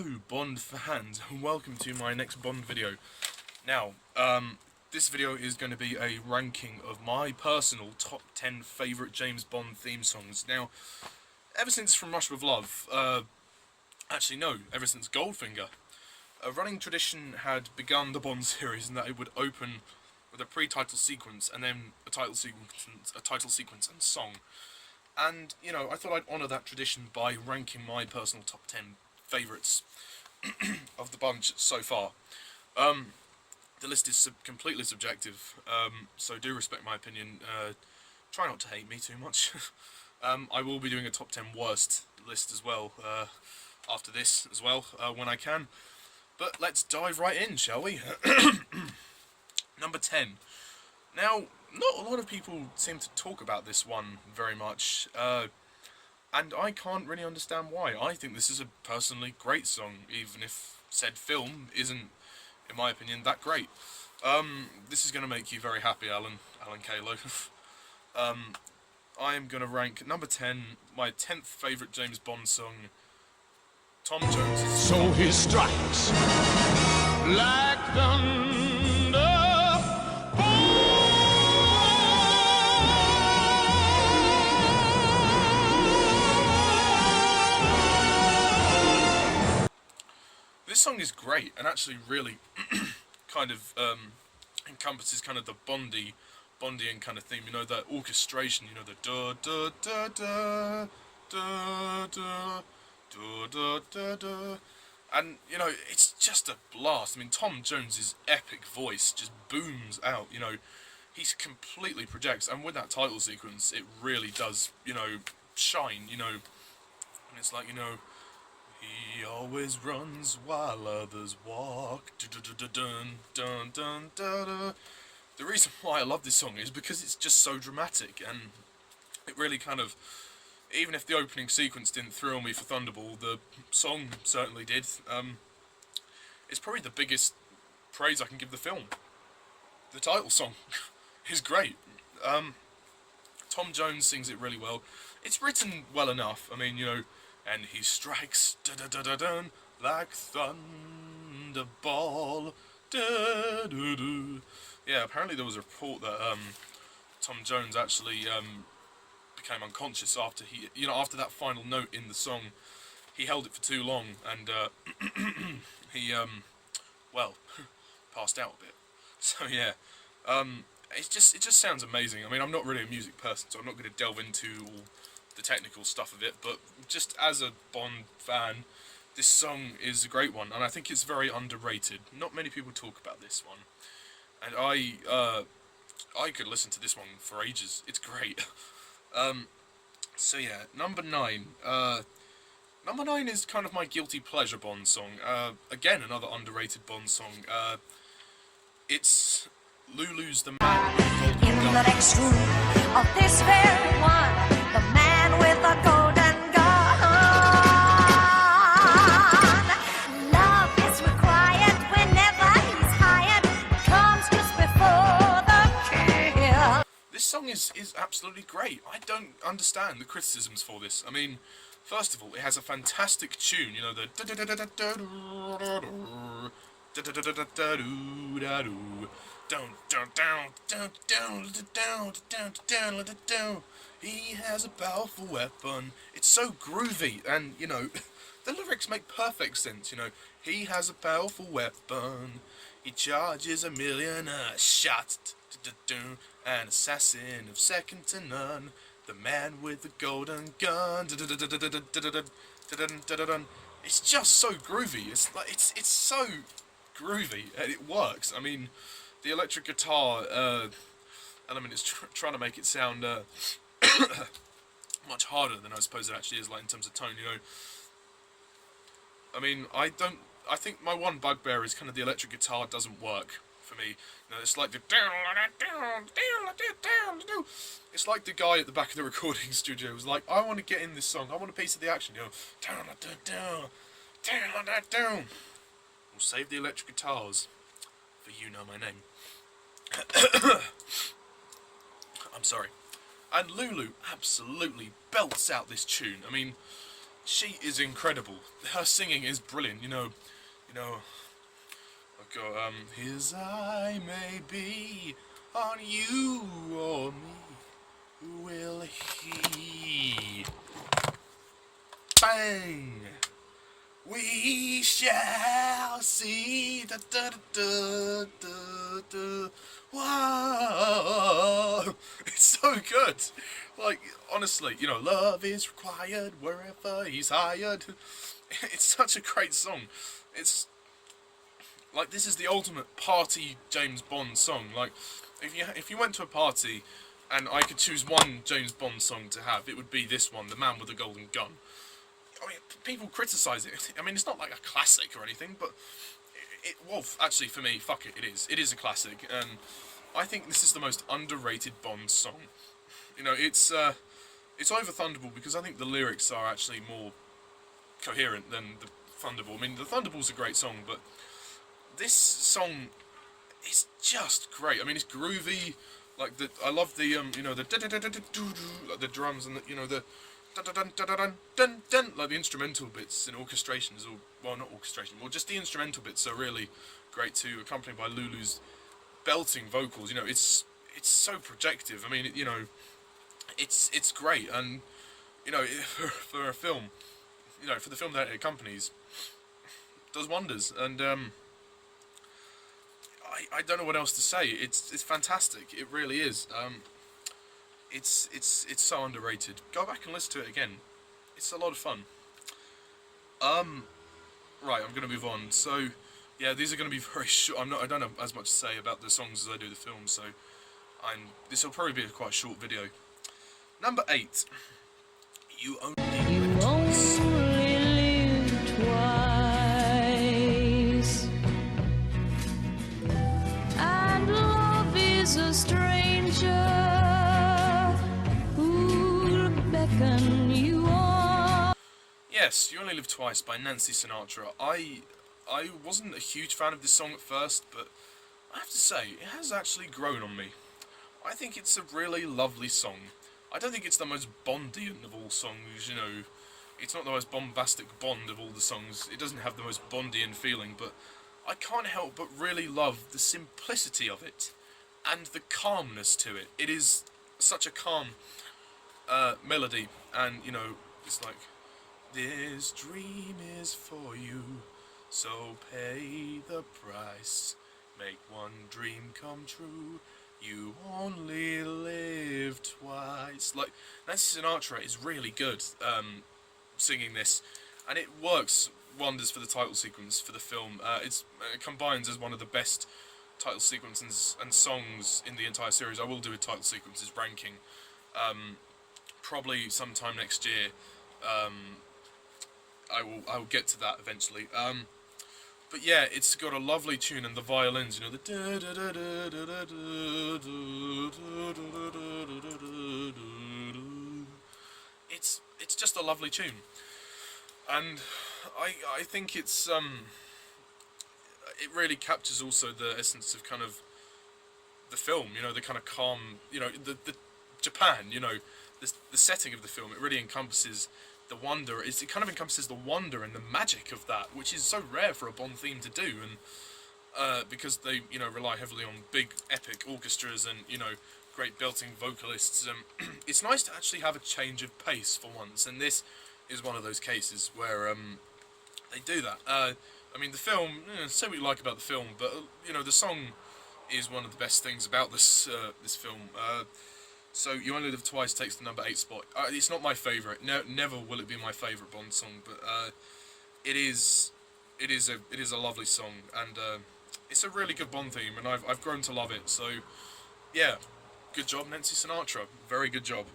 Hello Bond fans, and welcome to my next Bond video. Now, this video is going to be a ranking of my personal top 10 favourite James Bond theme songs. Now, ever since From Russia with Love, actually no, ever since Goldfinger, a running tradition had begun the Bond series in that it would open with a pre-title sequence and then a title sequence and song. And, you know, I thought I'd honour that tradition by ranking my personal top 10 favourites of the bunch so far. The list is completely subjective, so do respect my opinion. Try not to hate me too much. I will be doing a top 10 worst list as well, after this as well, when I can. But let's dive right in, shall we? Number 10. Now, not a lot of people seem to talk about this one very much, and I can't really understand why. I think this is a personally great song, even if said film isn't, in my opinion, that great. This is going to make you very happy, Alan Kalo. I am going to rank number 10, my 10th favourite James Bond song, Tom Jones' So he strikes like thunder. This song is great and actually really kind of encompasses kind of the Bondian kind of theme. You know, that orchestration. You know, the da da da da da da da da da da, and you know, it's just a blast. I mean, Tom Jones's epic voice just booms out. You know, he completely projects, and with that title sequence, it really does. You know, shine. You know, and it's like, you know. He always runs while others walk. Dun, dun, dun, dun, dun. The reason why I love this song is because it's just so dramatic, and it really kind of, even if the opening sequence didn't thrill me for Thunderball, the song certainly did. It's probably the biggest praise I can give the film. The title song is great. Tom Jones sings it really well. It's written well enough. I mean, you know, and he strikes da-da-da-da-dun like Thunderball. Da-da-da. Yeah, apparently there was a report that Tom Jones actually became unconscious after after that final note in the song. He held it for too long, and he well, passed out a bit. So yeah, it just sounds amazing. I mean, I'm not really a music person, so I'm not going to delve into all the technical stuff of it, but just as a Bond fan, this song is a great one, and I think it's very underrated. Not many people talk about this one, and I could listen to this one for ages. It's great. So yeah, number 9. Number 9 is kind of my guilty pleasure Bond song. Again, another underrated Bond song. It's Lulu's The Man with the Golden In Gun. the next room of this very one, the man with the golden gun. Love is required whenever he's hired. Comes just before the kill. This song is absolutely great. I don't understand the criticisms for this. I mean, first of all, it has a fantastic tune. You know, the he has a powerful weapon. It's so groovy, and you know, the lyrics make perfect sense. You know, he has a powerful weapon. He charges 1,000,000 a shot. An assassin of second to none. The man with the golden gun. It's just so groovy. It's like it's so groovy, and it works. I mean, the electric guitar element is trying to make it sound much harder than I suppose it actually is, like in terms of tone. You know, I mean, I think my one bugbear is kind of the electric guitar doesn't work for me. You know, it's like it's like the guy at the back of the recording studio was like, I want to get in this song, I want a piece of the action. You know, we'll save the electric guitars for You Know My Name. I'm sorry. And Lulu absolutely belts out this tune. I mean, she is incredible. Her singing is brilliant. You know, I've got his eye may be on you or me. Who will he? Bang! We shall see. Da, da, da, da, da. Whoa! It's so good. Like, honestly, you know, love is required wherever he's hired. It's such a great song. It's like, this is the ultimate party James Bond song. Like, if you went to a party and I could choose one James Bond song to have, it would be this one, The Man with the Golden Gun. I mean, people criticise it. I mean, it's not like a classic or anything, but well, actually, for me, fuck it, it is. It is a classic, and I think this is the most underrated Bond song. You know, it's over Thunderball because I think the lyrics are actually more coherent than the Thunderball. I mean, the Thunderball's a great song, but this song is just great. I mean, it's groovy. Like, I love the you know, the like the drums and the, you know, the like the instrumental bits and orchestrations, or well, not orchestration, well, just the instrumental bits are really great too, accompanied by Lulu's belting vocals. You know, it's so projective. I mean, you know, it's great, and you know, for a film, you know, for the film that it accompanies, does wonders. And I don't know what else to say. It's fantastic. It really is. It's so underrated. Go back and listen to it again. It's a lot of fun. Right, I'm gonna move on. So, yeah, these are gonna be very short. I don't have as much to say about the songs as I do the film. So, this will probably be a quite short video. Number 8. You only live twice. And love is a stranger who'll beckon you on. Yes, You Only Live Twice by Nancy Sinatra. I wasn't a huge fan of this song at first, but I have to say, it has actually grown on me. I think it's a really lovely song. I don't think it's the most Bondian of all songs, you know. It's not the most bombastic Bond of all the songs. It doesn't have the most Bondian feeling, but I can't help but really love the simplicity of it and the calmness to it. It is such a calm melody, and, you know, it's like, this dream is for you, so pay the price, make one dream come true. You only live twice. Like, Nancy Sinatra is really good singing this, and it works wonders for the title sequence for the film. It combines as one of the best title sequences and songs in the entire series. I will do a title sequences ranking probably sometime next year. I will get to that eventually. But yeah, it's got a lovely tune, and the violins, you know, the it's just a lovely tune, and I think it's it really captures also the essence of kind of the film, you know, the kind of calm, you know, the Japan, you know, the setting of the film. It really encompasses the wonder. It kind of encompasses the wonder and the magic of that, which is so rare for a Bond theme to do, and because they, you know, rely heavily on big epic orchestras and, you know, great belting vocalists. It's nice to actually have a change of pace for once, and this is one of those cases where they do that. I mean, the film, say what you like about the film, but you know, the song is one of the best things about this this film. So You Only Live Twice takes the number 8 spot. It's not my favourite. Never will it be my favourite Bond song, but it is a lovely song, and it's a really good Bond theme, and I've grown to love it. So yeah, good job, Nancy Sinatra. Very good job.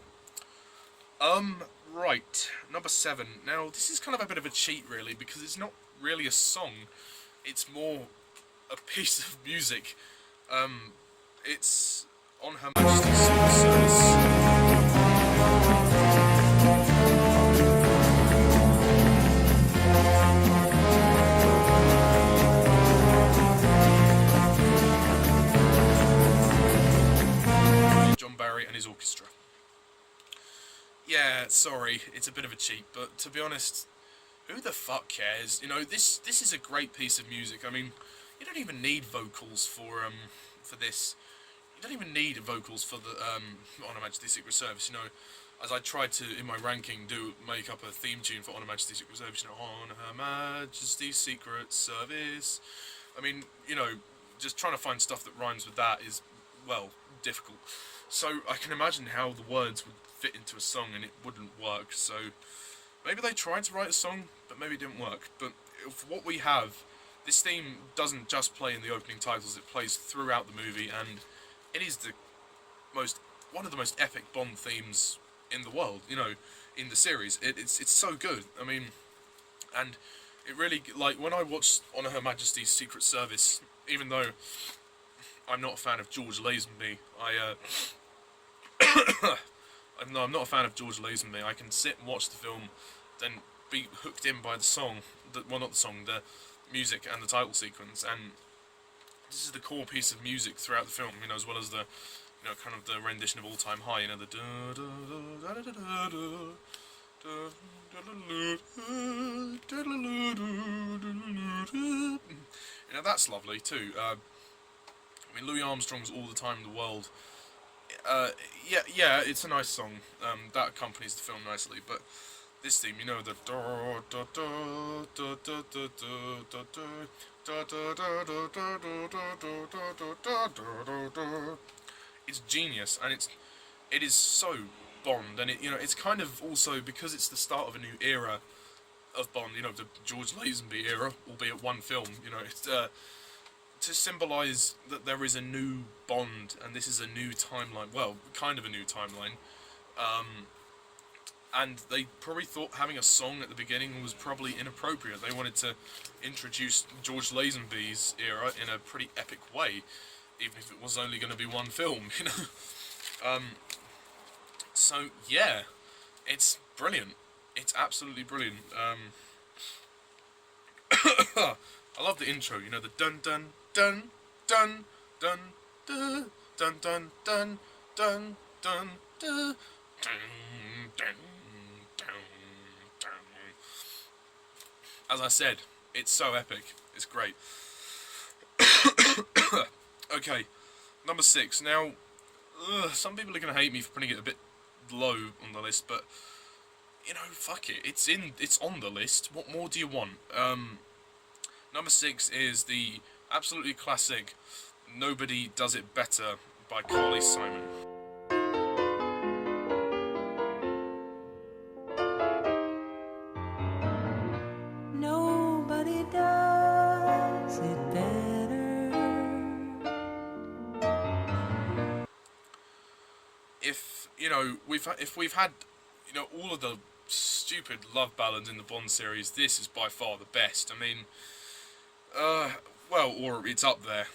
Right, number 7. Now this is kind of a bit of a cheat, really, because it's not really a song. It's more a piece of music. It's On Her Majesty's Secret Service. John Barry and his orchestra. Yeah, yeah, sorry, it's a bit of a cheat, but to be honest, who the fuck cares? You know, this is a great piece of music. I mean, you don't even need vocals for this. You don't even need vocals for the Honor Majesty's Secret Service. You know, as I tried to in my ranking make up a theme tune for Honor Majesty's Secret Service. You know, On Her Majesty's Secret Service. I mean, you know, just trying to find stuff that rhymes with that is, well, difficult. So I can imagine how the words would fit into a song and it wouldn't work. So maybe they tried to write a song, but maybe it didn't work. But for what we have, this theme doesn't just play in the opening titles, it plays throughout the movie, and it is one of the most epic Bond themes in the world, you know, in the series. It's so good. I mean, and it really, like, when I watched Honor Her Majesty's Secret Service, even though I'm not a fan of George Lazenby, no, I'm not a fan of George Lazenby. I can sit and watch the film, then be hooked in by the song, not the song, the music and the title sequence, and this is the core piece of music throughout the film, you know, as well as the, you know, kind of the rendition of All Time High, you know, the you know, that's lovely too. I mean, Louis Armstrong's All the Time in the World. Yeah, it's a nice song. That accompanies the film nicely, but this theme, you know, the it's genius, and it is so Bond, and you know, it's kind of also because it's the start of a new era of Bond, you know, the George Lazenby era, albeit one film, you know, it's to symbolise that there is a new Bond, and this is a new timeline, well, kind of a new timeline, and they probably thought having a song at the beginning was probably inappropriate. They wanted to introduce George Lazenby's era in a pretty epic way, even if it was only going to be one film, you know. So yeah, it's brilliant. It's absolutely brilliant. I love the intro. You know, the dun dun dun dun dun dun dun dun dun dun dun dun dun. As I said, it's so epic. It's great. Okay, number 6. Now, some people are going to hate me for putting it a bit low on the list, but, you know, fuck it. It's on the list. What more do you want? Number 6 is the absolutely classic Nobody Does It Better by Carly Simon. Nobody does it better. If, you know, if we've had, you know, all of the stupid love ballads in the Bond series, this is by far the best. I mean, well, or it's up there.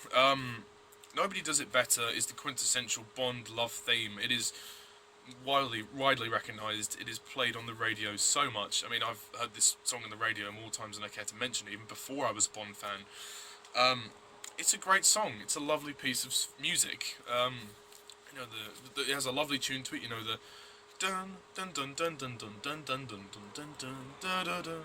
Nobody Does It Better is the quintessential Bond love theme. It is widely recognised. It is played on the radio so much. I mean, I've heard this song on the radio more times than I care to mention, even before I was a Bond fan. It's a great song. It's a lovely piece of music. You know, it has a lovely tune to it. You know, the dun dun dun dun dun dun dun dun dun dun dun dun dun dun.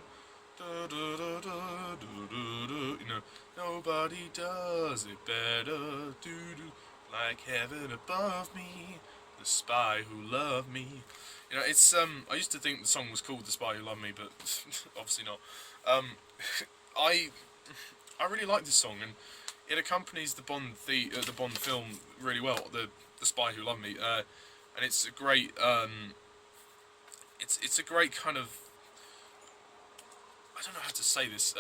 You know, nobody does it better, like heaven above me, the spy who loved me. You know, it's I used to think the song was called The Spy Who Loved Me, but obviously not. I really like this song, and it accompanies the Bond film really well. The Spy Who Loved Me, and it's a great it's a great kind of, I don't know how to say this,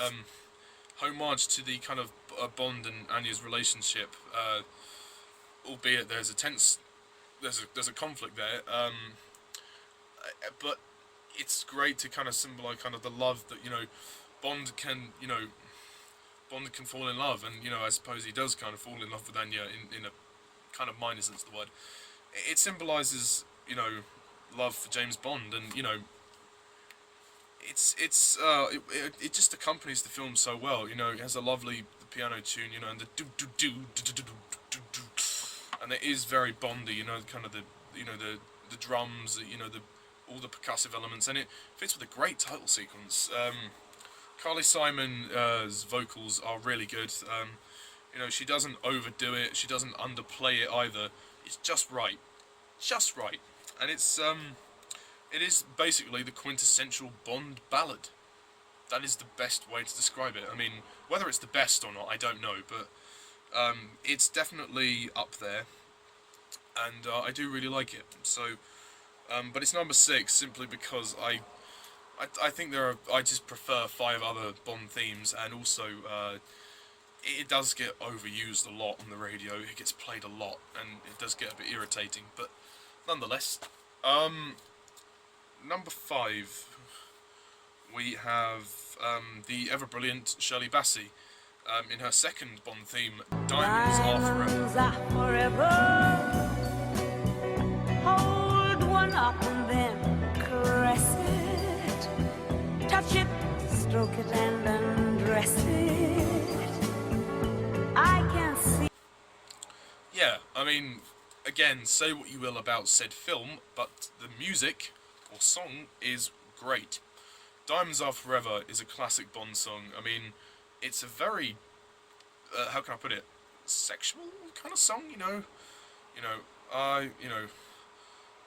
homage to the kind of Bond and Anya's relationship, albeit there's a conflict there, but it's great to kind of symbolise kind of the love that, you know, Bond can fall in love, and, you know, I suppose he does kind of fall in love with Anya in a kind of minor sense of the word. It symbolises, you know, love for James Bond, and, you know, it just accompanies the film so well. You know, it has a lovely piano tune, you know, and the do do do do do do do do, and it is very Bondy. You know, kind of the drums, you know, the all the percussive elements, and it fits with a great title sequence. Carly Simon's vocals are really good. You know, she doesn't overdo it, she doesn't underplay it either. It's just right, and it is basically the quintessential Bond ballad. That is the best way to describe it. I mean, whether it's the best or not, I don't know, but it's definitely up there, and I do really like it. So, but it's number 6 simply because I think I just prefer 5 other Bond themes, and also it does get overused a lot on the radio. It gets played a lot, and it does get a bit irritating, but nonetheless. Number 5, we have the ever-brilliant Shirley Bassey in her second Bond theme, Diamonds Are Forever. Diamonds are forever. Hold one up and then caress it. Touch it, stroke it and undress it. I can see. Yeah, I mean, again, say what you will about said film, but the music or song is great. Diamonds Are Forever is a classic Bond song. I mean, it's a very, how can I put it, sexual kind of song, you know,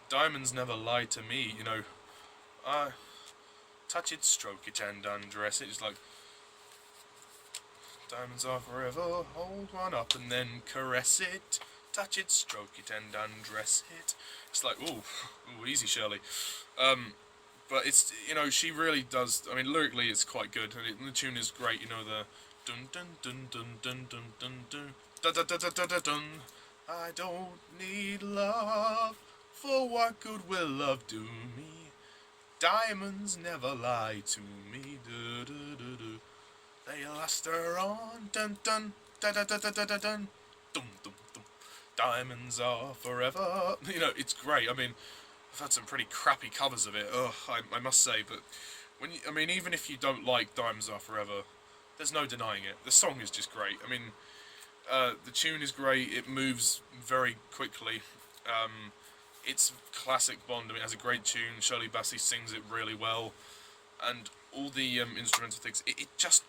diamonds never lie to me, you know, touch it, stroke it and undress it. It's like, diamonds are forever, hold one up and then caress it, touch it, stroke it and undress it. It's like, ooh, easy Shirley. But it's, you know, she really does, I mean, lyrically it's quite good, and the tune is great, you know, the dun dun dun dun dun dun dun dun dun dun dun dun dun dun. I don't need love, for what good will love do me? Diamonds never lie to me, du, du, du, du. They luster on, dun dun dun dun dun dun dun dun dun dum dum dum. Diamonds are forever. You know, it's great. I mean, I've had some pretty crappy covers of it, I must say, but when you, I mean, even if you don't like Diamonds Are Forever, there's no denying it. The song is just great. I mean, the tune is great, it moves very quickly, it's classic Bond. I mean, it has a great tune, Shirley Bassey sings it really well, and all the instrumental things, it just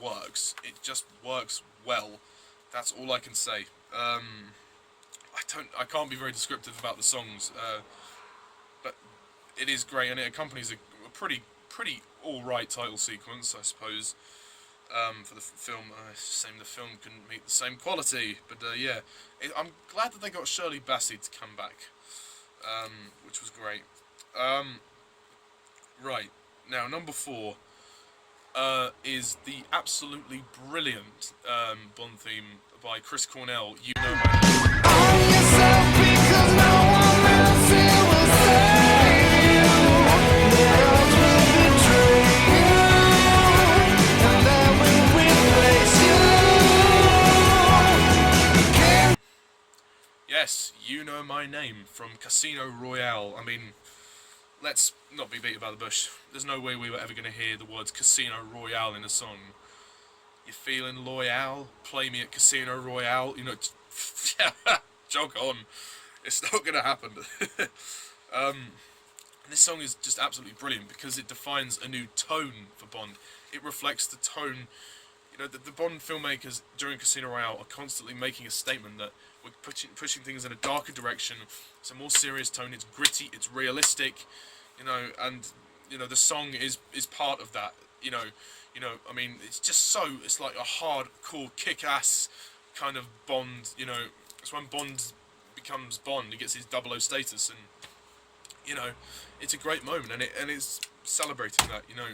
works. It just works well. That's all I can say. I can't be very descriptive about the songs, but it is great, and it accompanies a pretty all-right title sequence, I suppose. For the film, shame the film couldn't meet the same quality, but yeah, I'm glad that they got Shirley Bassey to come back, which was great. Right, now number 4 is the absolutely brilliant Bond theme by Chris Cornell, You Know My Name. Yes, You Know My Name from Casino Royale. I mean, let's not be beat about the bush. There's no way we were ever going to hear the words Casino Royale in a song. You feeling loyal? Play me at Casino Royale. You know, jog on. It's not going to happen. This song is just absolutely brilliant because it defines a new tone for Bond. It reflects the tone. You know, the Bond filmmakers during Casino Royale are constantly making a statement that we're pushing things in a darker direction. It's a more serious tone. It's gritty. It's realistic. You know, and you know the song is part of that. You know, I mean, it's just so, it's like a hardcore kick-ass kind of Bond. You know, it's when Bond becomes Bond. He gets his 00 status, and you know, it's a great moment, and it's celebrating that. You know,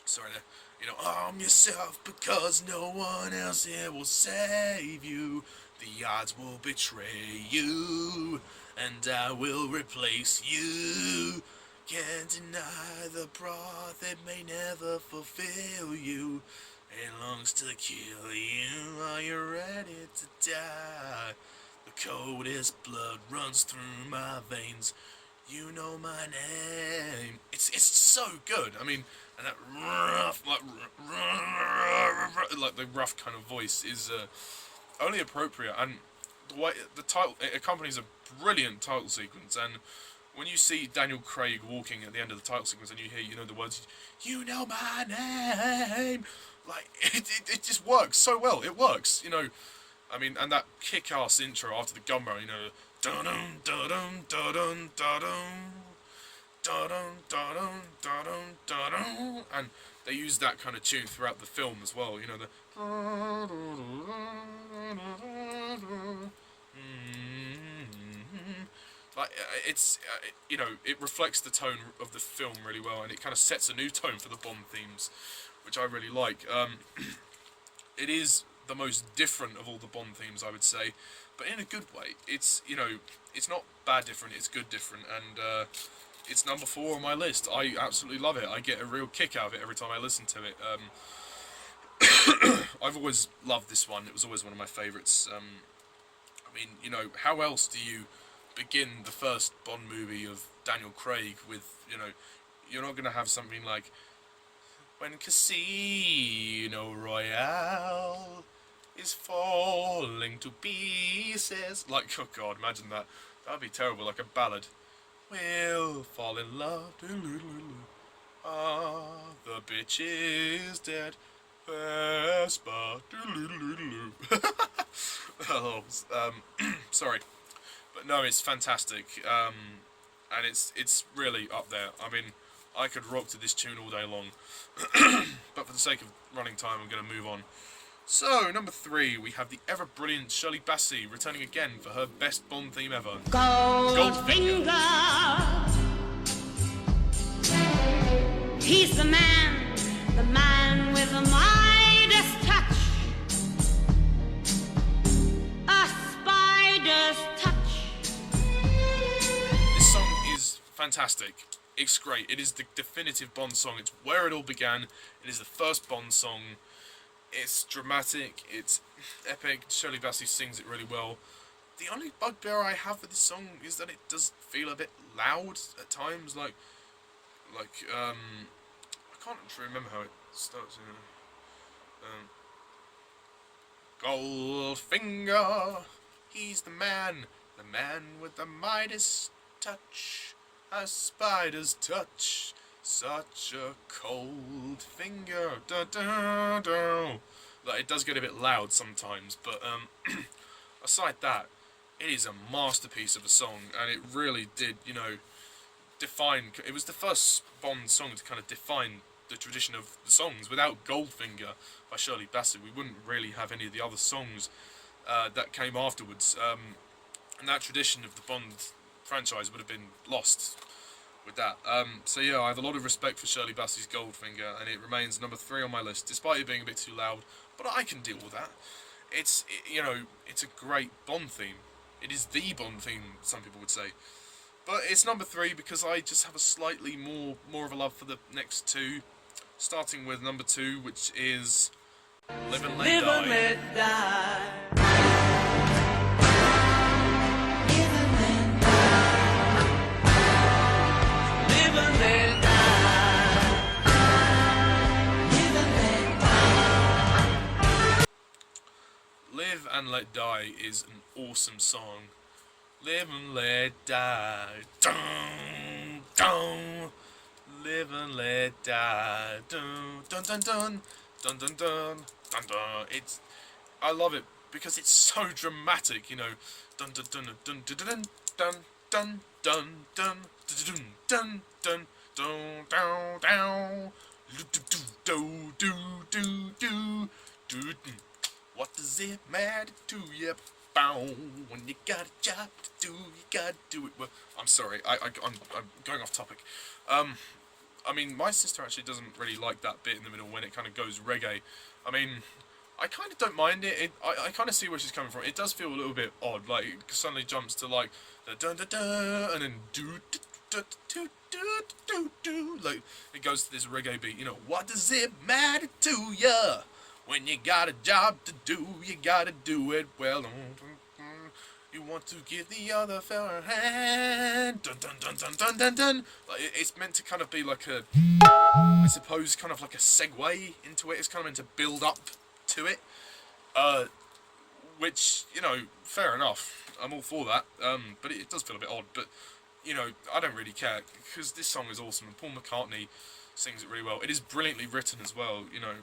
sorry there. You know, arm yourself because no one else here will save you. The odds will betray you, and I will replace you. Can't deny the broth, it may never fulfill you. It longs to kill you. Are you ready to die? The coldest blood runs through my veins. You know my name. It's so good. I mean, and that rough, like the rough kind of voice is only appropriate, and the way the title, it accompanies a brilliant title sequence, and when you see Daniel Craig walking at the end of the title sequence and you hear, you know, the words, "You know my name," like it just works so well. It works, you know. I mean, and that kick-ass intro after the gun barrel, you know, dun dun dun dun dun dun dun dun dun dun, and they use that kind of tune throughout the film as well. You know, the like it's you know, it reflects the tone of the film really well, and it kind of sets a new tone for the Bond themes, which I really like. It is the most different of all the Bond themes, I would say, but in a good way. It's, you know, it's not bad different, it's good different, and it's number 4 on my list. I absolutely love it. I get a real kick out of it every time I listen to it. I've always loved this one. It was always one of my favourites. I mean, you know, how else do you begin the first Bond movie of Daniel Craig with, you know, you're not going to have something like, "When Casino Royale is falling to pieces." Like, oh god, imagine that. That'd be terrible, like a ballad. "We'll fall in love, ah, the bitch is dead, Vespa, oh, sorry. But no, it's fantastic, and it's really up there. I mean, I could rock to this tune all day long, but for the sake of running time, I'm going to move on. So, number 3, we have the ever-brilliant Shirley Bassey returning again for her best Bond theme ever. Goldfinger. He's the man with the Midas touch. A spider's touch. This song is fantastic. It's great. It is the definitive Bond song. It's where it all began. It is the first Bond song. It's dramatic. It's epic. Shirley Bassey sings it really well. The only bugbear I have with this song is that it does feel a bit loud at times. Like I can't actually remember how it starts. Goldfinger, he's the man with the Midas touch. A spider's touch, such a cold finger. Da, da, da. Like, it does get a bit loud sometimes, but aside that, it is a masterpiece of a song, and it really did, you know, define. It was the first Bond song to kind of define the tradition of the songs. Without Goldfinger by Shirley Bassey, we wouldn't really have any of the other songs that came afterwards, and that tradition of the Bond franchise would have been lost with that. So yeah, I have a lot of respect for Shirley Bassey's Goldfinger, and it remains number 3 on my list, despite it being a bit too loud, but I can deal with that. You know, it's a great Bond theme. It is the Bond theme, some people would say. But it's number 3 because I just have a slightly more of a love for the next 2, starting with number 2, which is Live and Let Die. Let die. Live and Let Die is an awesome song. Live and let die, dun dun. Live and let die, dun dun dun dun dun dun dun dun dun. I love it because it's so dramatic, you know. Dun dun dun dun dun dun dun dun dun dun dun dun dun dun down down. Do do do do do. What does it matter to you? Bow. When you got a job to do, you gotta do it. Well, I'm sorry, I'm going off topic. I mean, my sister actually doesn't really like that bit in the middle when it kind of goes reggae. I mean, I kind of don't mind it. I kind of see where she's coming from. It does feel a little bit odd. Like, it suddenly jumps to like the dun dun dun, and then do do do do do do do. Like, it goes to this reggae beat. You know, what does it matter to ya? When you got a job to do, you gotta do it well. You want to give the other fella a hand. Dun dun dun dun dun dun dun. Like, it's meant to kind of be like a, I suppose, kind of like a segue into it. It's kind of meant to build up to it. Which, you know, fair enough. I'm all for that. But it does feel a bit odd. But you know, I don't really care, because this song is awesome, and Paul McCartney sings it really well. It is brilliantly written as well, you know.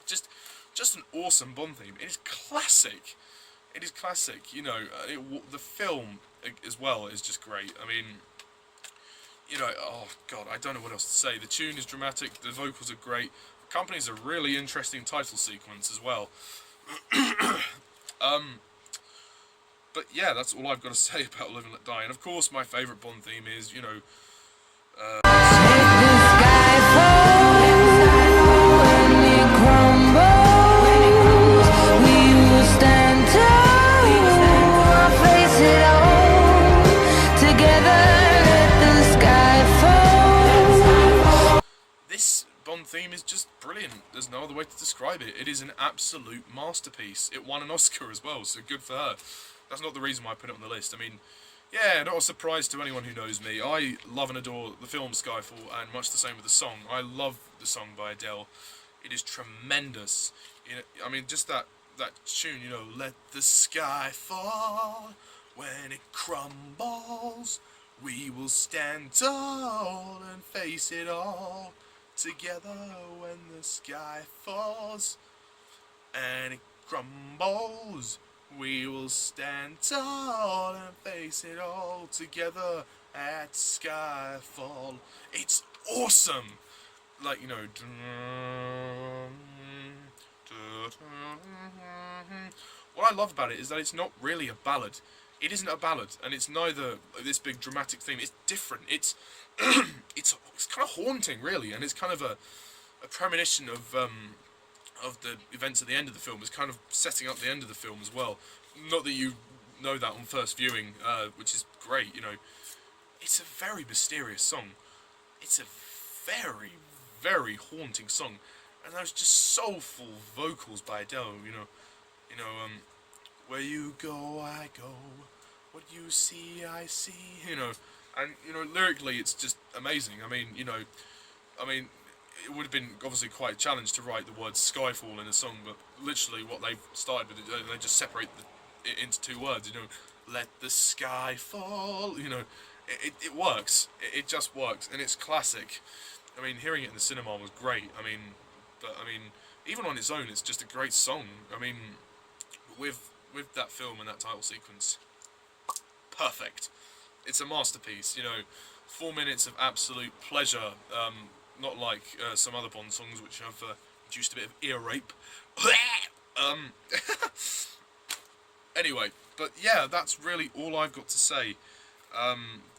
just an awesome Bond theme. It is classic. It is classic, you know. The film as well is just great. I mean, you know, oh god, I don't know what else to say. The tune is dramatic, the vocals are great, accompanies a really interesting title sequence as well. But yeah, that's all I've got to say about Live and Let Die. And of course, my favourite Bond theme is, you know, this Bond theme is just brilliant. There's no other way to describe it. It is an absolute masterpiece. It won an Oscar as well, so good for her. That's not the reason why I put it on the list. I mean, yeah, not a surprise to anyone who knows me. I love and adore the film Skyfall, and much the same with the song. I love the song by Adele. It is tremendous. You know, I mean, just that tune, you know, let the sky fall when it crumbles. We will stand tall and face it all together when the sky falls and it crumbles. We will stand tall and face it all together at Skyfall. It's awesome! Like, you know... What I love about it is that it's not really a ballad. It isn't a ballad, and it's neither this big dramatic theme. It's different. It's it's kind of haunting, really, and it's kind of a premonition of the events at the end of the film. It's kind of setting up the end of the film as well. Not that you know that on first viewing, which is great. You know, it's a very mysterious song. It's a very, very haunting song, and those just soulful vocals by Adele. You know, where you go, I go. What you see, I see. You know, and you know, lyrically, it's just amazing. I mean, you know, it would have been obviously quite a challenge to write the word Skyfall in a song, but literally what they've started with, they just separate it into two words. You know, let the sky fall. You know, it works. It just works, and it's classic. I mean, hearing it in the cinema was great. I mean, even on its own, it's just a great song. I mean, with that film and that title sequence, perfect. It's a masterpiece. You know, 4 minutes of absolute pleasure. Not like some other Bond songs which have induced a bit of ear rape. Anyway, but yeah, that's really all I've got to say.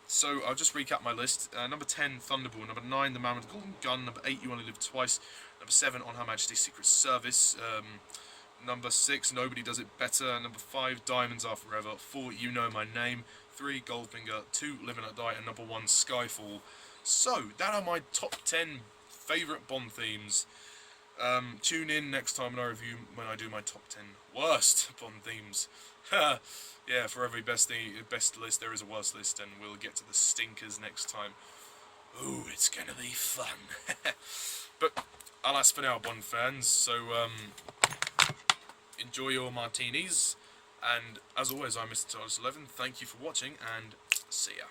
So I'll just recap my list. Number 10, Thunderball. Number 9, The Man with the Golden Gun. Number 8, You Only Live Twice. Number 7, On Her Majesty's Secret Service. Number 6, Nobody Does It Better. Number 5, Diamonds Are Forever. 4, You Know My Name. 3, Goldfinger. 2, Live and Let Die. And number 1, Skyfall. So, that are my top 10 favourite Bond themes. Tune in next time when I do my top 10 worst Bond themes. Yeah, for every best list there is a worst list, and we'll get to the stinkers next time. Ooh, it's gonna be fun. But alas for now, Bond fans, so enjoy your martinis, and as always, I'm Mr. TARDIS11. Thank you for watching, and see ya.